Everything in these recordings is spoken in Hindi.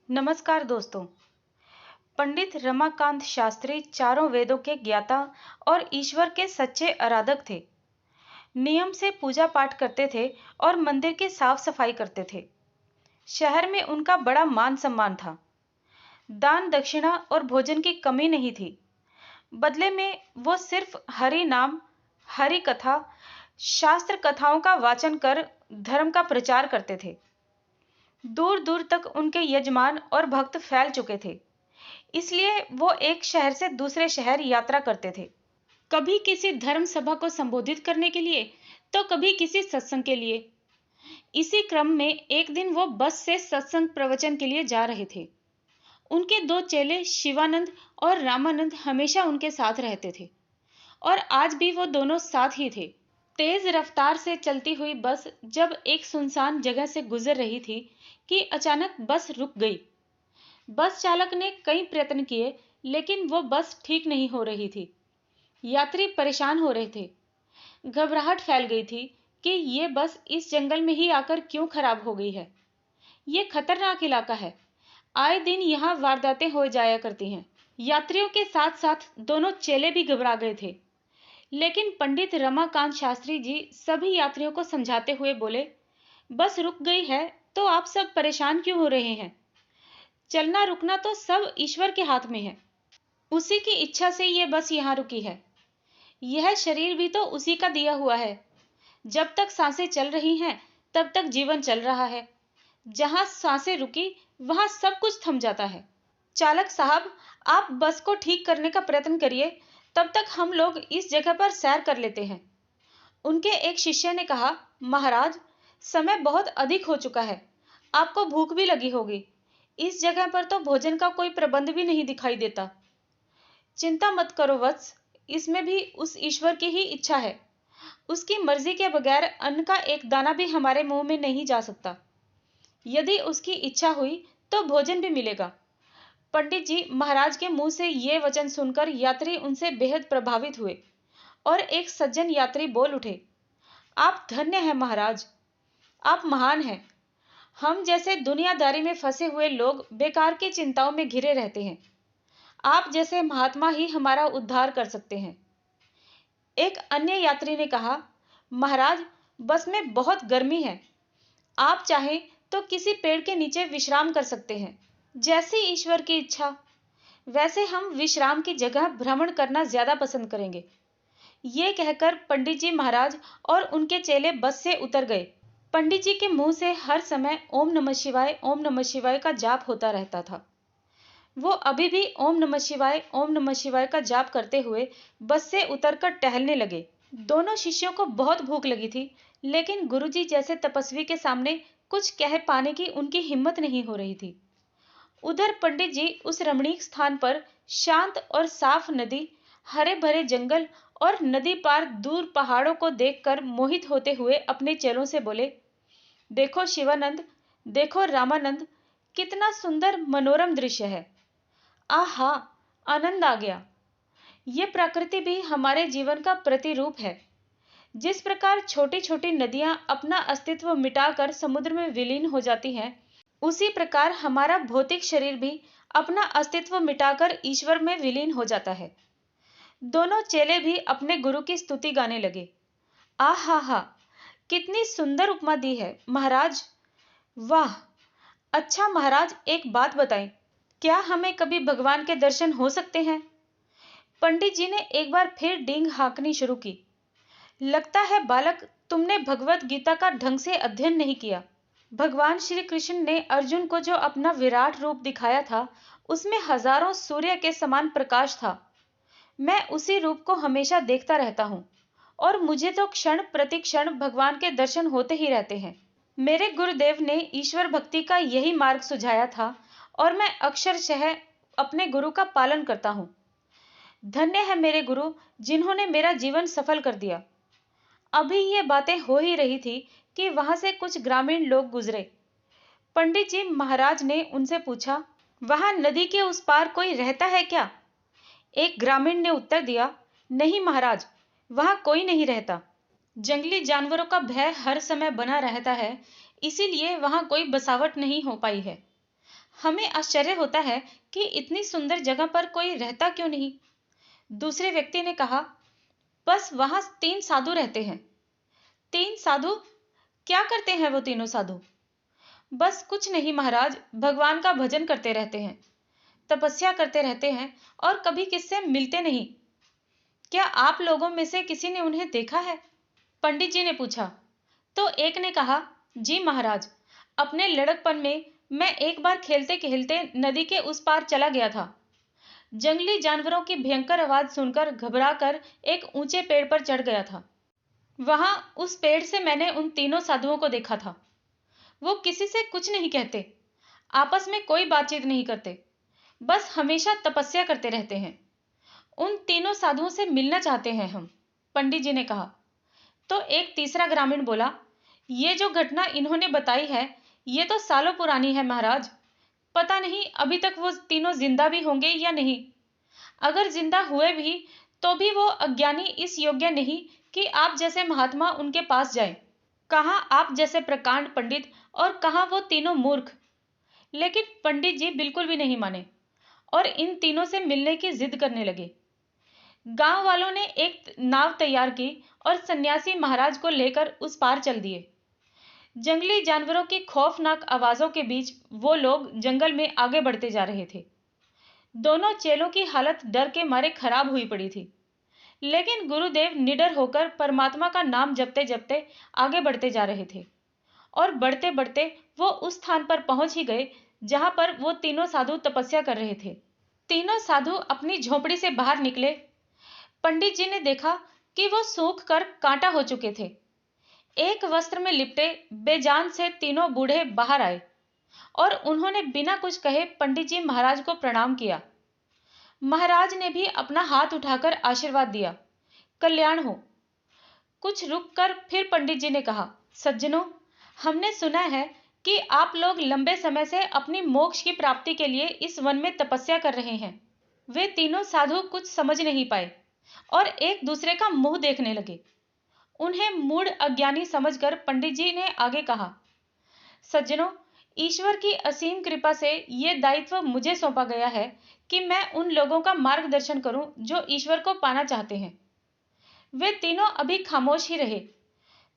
नमस्कार दोस्तों। पंडित रमाकांत शास्त्री चारों वेदों के ज्ञाता और ईश्वर के सच्चे आराधक थे। नियम से पूजा पाठ करते थे और मंदिर की साफ सफाई करते थे। शहर में उनका बड़ा मान सम्मान था। दान दक्षिणा और भोजन की कमी नहीं थी। बदले में वो सिर्फ हरि नाम, हरि कथा, शास्त्र कथाओं का वाचन कर धर्म का प्रचार करते थे। दूर दूर तक उनके यजमान और भक्त फैल चुके थे, इसलिए वो एक शहर से दूसरे शहर यात्रा करते थे। कभी किसी धर्म सभा को संबोधित करने के लिए, तो कभी किसी सत्संग के लिए। इसी क्रम में एक दिन वो बस से सत्संग प्रवचन के लिए जा रहे थे। उनके दो चेले शिवानंद और रामानंद हमेशा उनके साथ रहते थे और आज भी वो दोनों साथ ही थे। तेज रफ्तार से चलती हुई बस जब एक सुनसान जगह से गुजर रही थी कि अचानक बस रुक गई। बस चालक ने कई प्रयत्न किए, लेकिन वो बस ठीक नहीं हो रही थी। यात्री परेशान हो रहे थे। घबराहट फैल गई थी कि ये बस इस जंगल में ही आकर क्यों खराब हो गई है। ये खतरनाक इलाका है। आए दिन यहाँ वारदातें हो जाया करती हैं। यात्रियों के साथ साथ दोनों चेले भी घबरा गए थे। लेकिन पंडित रमाकांत शास्त्री जी सभी यात्रियों को समझाते हुए बोले, बस रुक गई है तो आप सब परेशान क्यों हो रहे हैं। चलना रुकना तो सब ईश्वर के हाथ में है। उसी की इच्छा से ये बस यहाँ रुकी है। यह शरीर भी तो उसी का दिया हुआ है। जब तक सांसें चल रही हैं, तब तक जीवन चल रहा है। जहां सांसें रुकी, वहां सब कुछ थम जाता है। चालक साहब, आप बस को ठीक करने का प्रयत्न करिए, तब तक हम लोग इस जगह पर सैर कर लेते हैं। उनके एक शिष्य ने कहा, महाराज, समय बहुत अधिक हो चुका है। आपको भूख भी लगी होगी। इस जगह पर तो भोजन का कोई प्रबंध भी नहीं दिखाई देता। चिंता मत करो वत्स, इसमें भी उस ईश्वर की ही इच्छा है। उसकी मर्जी के बगैर अन्न का एक दाना भी हमारे मुंह में नहीं जा सकता। यदि उसकी इच्छा हुई तो भोजन भी मिलेगा। पंडित जी महाराज के मुंह से ये वचन सुनकर यात्री उनसे बेहद प्रभावित हुए और एक सज्जन यात्री बोल उठे, आप धन्य हैं महाराज, आप महान हैं। हम जैसे दुनियादारी में फंसे हुए लोग बेकार की चिंताओं में घिरे रहते हैं। आप जैसे महात्मा ही हमारा उद्धार कर सकते हैं। एक अन्य यात्री ने कहा, महाराज, बस में बहुत गर्मी है। आप चाहें तो किसी पेड़ के नीचे विश्राम कर सकते हैं। जैसी ईश्वर की इच्छा। वैसे हम विश्राम की जगह भ्रमण करना ज्यादा पसंद करेंगे। ये कहकर पंडित जी महाराज और उनके चेले बस से उतर गए। पंडित जी के मुंह से हर समय ओम नमः शिवाय का जाप होता रहता था। वो अभी भी ओम नमः शिवाय का जाप करते हुए बस से उतरकर टहलने लगे। दोनों शिष्यों को बहुत भूख लगी थी, लेकिन गुरुजी जैसे तपस्वी के सामने कुछ कह पाने की उनकी हिम्मत नहीं हो रही थी। उधर पंडित जी उस रमणीक स्थान पर शांत और साफ नदी, हरे भरे जंगल और नदी पार दूर पहाड़ों को देखकर मोहित होते हुए अपने चेलों से बोले, देखो शिवानंद, देखो रामानंद, कितना सुंदर मनोरम दृश्य है। आहा, आनंद आ गया। ये प्रकृति भी हमारे जीवन का प्रतिरूप है। जिस प्रकार छोटी छोटी नदियां अपना अस्तित्व मिटाकर समुद्र में विलीन हो जाती हैं, उसी प्रकार हमारा भौतिक शरीर भी अपना अस्तित्व मिटाकर ईश्वर में विलीन हो जाता है। दोनों चेले भी अपने गुरु की स्तुति गाने लगे। आहा हा, कितनी सुंदर उपमा दी है महाराज। वाह। अच्छा महाराज, एक बात बताएं, क्या हमें कभी भगवान के दर्शन हो सकते हैं। पंडित जी ने एक बार फिर डींग हाँकनी शुरू की। लगता है बालक, तुमने भगवत गीता का ढंग से अध्ययन नहीं किया। भगवान श्री कृष्ण ने अर्जुन को जो अपना विराट रूप दिखाया था, उसमें हजारों सूर्य के समान प्रकाश था। मैं उसी रूप को हमेशा देखता रहता हूँ और मुझे तो क्षण प्रति क्षण भगवान के दर्शन होते ही रहते हैं। मेरे गुरुदेव ने ईश्वर भक्ति का यही मार्ग सुझाया था और मैं अक्षरशः अपने गुरु का पालन करता हूँ। धन्य है मेरे गुरु, जिन्होंने मेरा जीवन सफल कर दिया। अभी ये बातें हो ही रही थी कि वहां से कुछ ग्रामीण लोग गुजरे। पंडित जी महाराज ने उनसे पूछा, वहां नदी के उस पार कोई रहता है क्या। एक ग्रामीण ने उत्तर दिया, नहीं महाराज, वहां कोई नहीं रहता। जंगली जानवरों का भय हर समय बना रहता है, इसीलिए वहां कोई बसावट नहीं हो पाई है। हमें आश्चर्य होता है कि इतनी सुंदर जगह पर कोई रहता क्यों नहीं। दूसरे व्यक्ति ने कहा, बस वहां 3 साधु रहते हैं। 3 साधु? क्या करते हैं वो तीनों साधु? बस कुछ नहीं महाराज, भगवान का भजन करते रहते हैं, तपस्या करते रहते हैं और कभी किससे मिलते नहीं। क्या आप लोगों में से किसी ने उन्हें देखा है? पंडित जी ने पूछा। तो एक ने कहा, जी महाराज, अपने लड़कपन में मैं एक बार खेलते खेलते नदी के उस पार चला गया था। जंगली जानवरों की भयंकर आवाज सुनकर घबराकर एक ऊंचे पेड़ पर चढ़ गया था। वहां उस पेड़ से मैंने उन तीनों साधुओं को देखा था। वो किसी से कुछ नहीं कहते, आपस में कोई बातचीत नहीं करते, बस हमेशा तपस्या करते रहते हैं। उन तीनों साधुओं से मिलना चाहते हैं हम, पंडित जी ने कहा। तो एक तीसरा ग्रामीण बोला, ये जो घटना इन्होंने बताई है, ये तो सालों पुरानी है महाराज। पता नहीं अभी तक वो तीनों जिंदा भी होंगे या नहीं। अगर जिंदा हुए भी तो भी वो अज्ञानी इस योग्य नहीं कि आप जैसे महात्मा उनके पास जाएं। कहाँ आप जैसे प्रकांड पंडित और कहाँ वो तीनों मूर्ख। लेकिन पंडित जी बिल्कुल भी नहीं माने और इन तीनों से मिलने की जिद करने लगे। गांव वालों ने एक नाव तैयार की और सन्यासी महाराज को लेकर उस पार चल दिए। जंगली जानवरों की खौफनाक आवाजों के बीच वो लोग जंगल में आगे बढ़ते जा रहे थे। दोनों चेलों की हालत डर के मारे खराब हुई पड़ी थी, लेकिन गुरुदेव निडर होकर परमात्मा का नाम जपते जपते आगे बढ़ते जा रहे थे और बढ़ते बढ़ते वो उस स्थान पर पहुंच ही गए जहां पर वो तीनों साधु तपस्या कर रहे थे। तीनों साधु अपनी झोपड़ी से बाहर निकले। पंडित जी ने देखा कि वो सूख कर कांटा हो चुके थे। एक वस्त्र में लिपटे बेजान से तीनों बूढ़े बाहर आए और उन्होंने बिना कुछ कहे पंडित जी महाराज को प्रणाम किया। महाराज ने भी अपना हाथ उठाकर आशीर्वाद दिया, कल्याण हो। कुछ रुककर फिर पंडित जी ने कहा, सज्जनों, हमने सुना है कि आप लोग लंबे समय से अपनी मोक्ष की प्राप्ति के लिए इस वन में तपस्या कर रहे हैं। वे तीनों साधु कुछ समझ नहीं पाए और एक दूसरे का मुंह देखने लगे। उन्हें मूढ़ अज्ञानी समझकर पंडित जी ने आगे कहा, सज्जनों, ईश्वर की असीम कृपा से ये दायित्व मुझे सौंपा गया है कि मैं उन लोगों का मार्गदर्शन करूं जो ईश्वर को पाना चाहते हैं। वे तीनों अभी खामोश ही रहे।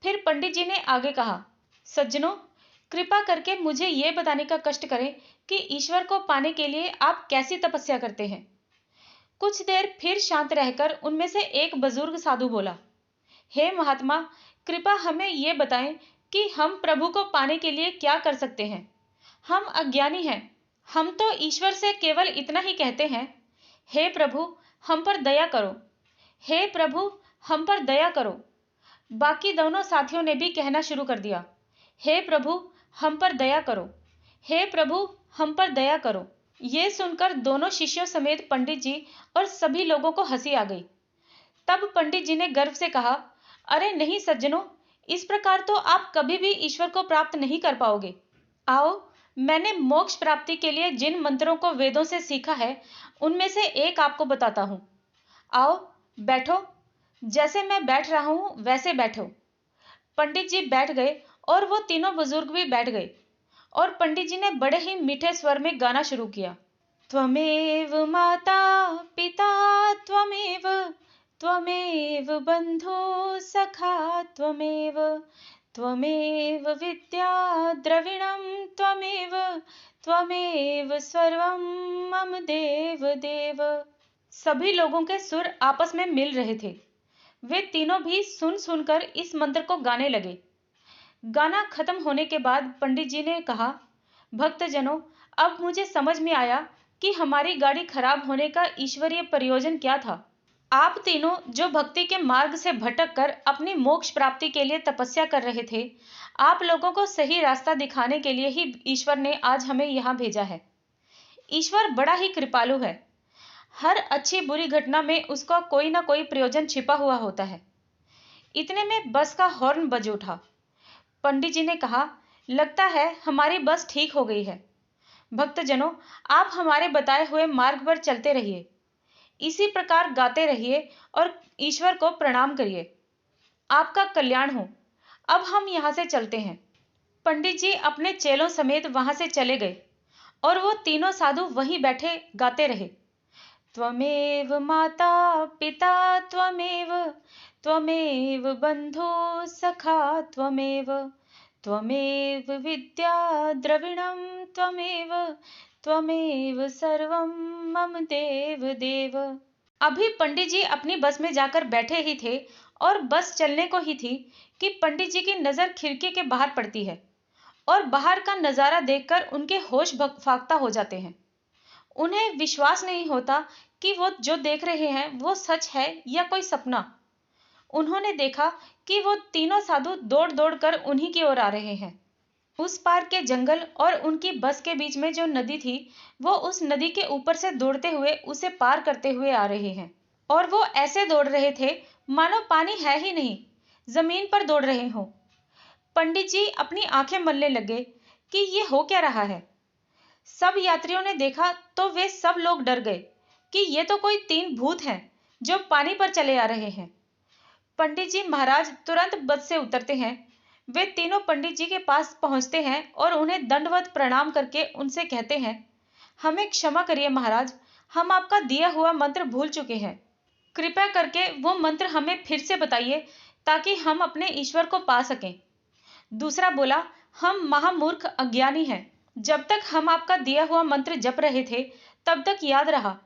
फिर पंडित जी ने आगे कहा, सज्जनों, कृपा करके मुझे ये बताने का कष्ट करें कि ईश्वर को पाने के लिए आप कैसी तपस्या करते हैं। कुछ देर फिर शांत रहकर उनमें से एक बुजुर्ग साधु बोला, हे महात्मा, कृपा हमें ये बताएं कि हम प्रभु को पाने के लिए क्या कर सकते हैं। हम अज्ञानी हैं। हम तो ईश्वर से केवल इतना ही कहते हैं, हे प्रभु, हम पर दया करो। हे प्रभु, हम पर दया करो। बाकी दोनों साथियों ने भी कहना शुरू कर दिया, हे प्रभु, हम पर दया करो। हे प्रभु, हम पर दया करो। ये सुनकर दोनों शिष्यों समेत पंडित जी और सभी लोगों को हंसी आ गई। तब पंडित जी ने गर्व से कहा, अरे नहीं सज्जनों, इस प्रकार तो आप कभी भी ईश्वर को प्राप्त नहीं कर पाओगे। आओ, मैंने मोक्ष प्राप्ति के लिए जिन मंत्रों को वेदों से सीखा है, उनमें से एक आपको बताता हूं। आओ, बैठो। जैसे मैं बैठ रहा हूं वैसे बैठो। पंडित जी बैठ गए और वो तीनों बुजुर्ग भी बैठ गए और पंडित जी ने बड़े ही मीठे स्वर में गाना शुरू किया। त्वमेव माता पिता त्वमेव, त्वमेव बंधु सखा त्वमेव, त्वमेव विद्या द्रविणं त्वमेव, त्वमेव सर्वं मम देव देव। सभी लोगों के सुर आपस में मिल रहे थे। वे तीनों भी सुन सुनकर इस मंत्र को गाने लगे। गाना खत्म होने के बाद पंडित जी ने कहा, भक्तजनों, अब मुझे समझ में आया कि हमारी गाड़ी खराब होने का ईश्वरीय प्रयोजन क्या था। आप तीनों जो भक्ति के मार्ग से भटक कर अपनी मोक्ष प्राप्ति के लिए तपस्या कर रहे थे, आप लोगों को सही रास्ता दिखाने के लिए ही ईश्वर ने आज हमें यहाँ भेजा है। ईश्वर बड़ा ही कृपालु है। हर अच्छी बुरी घटना में उसका कोई ना कोई प्रयोजन छिपा हुआ होता है। इतने में बस का हॉर्न बज उठा। पंडित जी ने कहा, लगता है हमारी बस ठीक हो गई है। भक्तजनों, आप हमारे बताए हुए मार्ग पर चलते रहिए, इसी प्रकार गाते रहिए और ईश्वर को प्रणाम करिए। आपका कल्याण हो। अब हम यहाँ से चलते हैं। पंडित जी अपने चेलों समेत वहां से चले गए और वो तीनों साधु वहीं बैठे गाते रहे, त्वमेव माता पिता त्वमेव, त्वमेव बंधु सखा त्वमेव, त्वमेव विद्या द्रविणं त्वमेव, त्वमेव सर्वं मम देव देव। अभी पंडित जी अपनी बस में जाकर बैठे ही थे और बस चलने को ही थी कि पंडित जी की नजर खिड़की के बाहर पड़ती है और बाहर का नजारा देखकर उनके होश फाख्ता हो जाते हैं। उन्हें विश्वास नहीं होता कि वो जो देख रहे हैं वो सच है या कोई सपना। उन्होंने देखा कि वो तीनों साधु दौड़ दौड़ कर उन्हीं की ओर आ रहे हैं। उस पार के जंगल और उनकी बस के बीच में जो नदी थी, वो उस नदी के ऊपर से दौड़ते हुए उसे पार करते हुए आ रहे हैं। और वो ऐसे दौड़ रहे थे मानो पानी है ही नहीं, जमीन पर दौड़ रहे हों। पंडित जी अपनी आंखें मलने लगे कि ये हो क्या रहा है। सब यात्रियों ने देखा तो वे सब लोग डर गए कि ये तो कोई तीन भूत हैं जो पानी पर चले आ रहे हैं। पंडित जी महाराज तुरंत बस से उतरते हैं। वे तीनों पंडित जी के पास पहुंचते हैं और उन्हें दंडवत प्रणाम करके उनसे कहते हैं, हमें क्षमा करिए महाराज, हम आपका दिया हुआ मंत्र भूल चुके हैं। कृपया करके वो मंत्र हमें फिर से बताइए ताकि हम अपने ईश्वर को पा सकें। दूसरा बोला, हम महामूर्ख अज्ञानी हैं, जब तक हम आपका दिया हुआ मंत्र जप रहे थे तब तक याद रहा,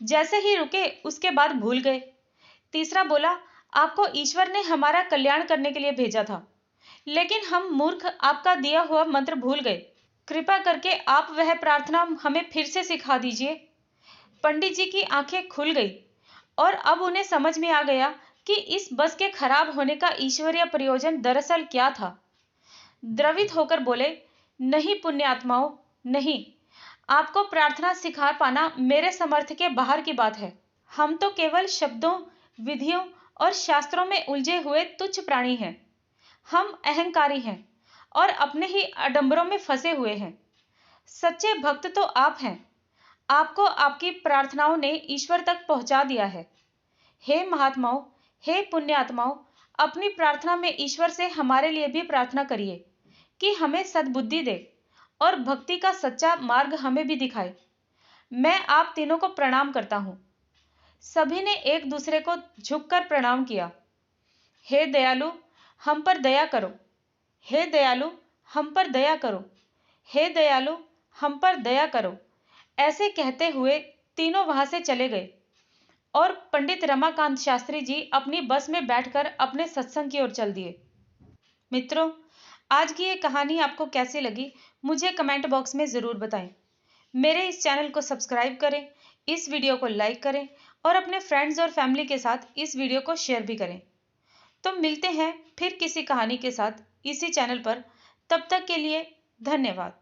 जैसे ही रुके उसके बाद भूल गए। तीसरा बोला, आपको ईश्वर ने हमारा कल्याण करने के लिए भेजा था, लेकिन हम मूर्ख आपका दिया हुआ मंत्र भूल गए। कृपया करके आप वह प्रार्थना हमें फिर से सिखा दीजिए। पंडित जी की आंखें खुल गई और अब उन्हें समझ में आ गया कि इस बस के खराब होने का ईश्वरीय प्रयोजन दरअसल क्या था। द्रवित होकर बोले, नहीं पुण्यात्माओं, नहीं, आपको प्रार्थना सिखा पाना मेरे समर्थ के बाहर की बात है। हम तो केवल शब्दों, विधियों और शास्त्रों में उलझे हुए तुच्छ प्राणी हैं। हम अहंकारी हैं और अपने ही आडंबरों में फंसे हुए हैं। सच्चे भक्त तो आप हैं। आपको आपकी प्रार्थनाओं ने ईश्वर तक पहुंचा दिया है। हे महात्माओं, हे पुण्यात्माओं, अपनी प्रार्थना में ईश्वर से हमारे लिए भी प्रार्थना करिए कि हमें सद्बुद्धि दे और भक्ति का सच्चा मार्ग हमें भी दिखाए। मैं आप तीनों को प्रणाम करता हूं। सभी ने एक दूसरे को झुककर प्रणाम किया। हे दयालु, हम पर दया करो। हे दयालु, हम पर दया करो। हे दयालु, हम पर दया करो। ऐसे कहते हुए तीनों वहां से चले गए और पंडित रमाकांत शास्त्री जी अपनी बस में बैठकर अपने सत्संग की ओर चल दिए। मित्रों, आज की ये कहानी आपको कैसी लगी मुझे कमेंट बॉक्स में ज़रूर बताएं। मेरे इस चैनल को सब्सक्राइब करें, इस वीडियो को लाइक करें और अपने फ्रेंड्स और फैमिली के साथ इस वीडियो को शेयर भी करें। तो मिलते हैं फिर किसी कहानी के साथ इसी चैनल पर। तब तक के लिए धन्यवाद।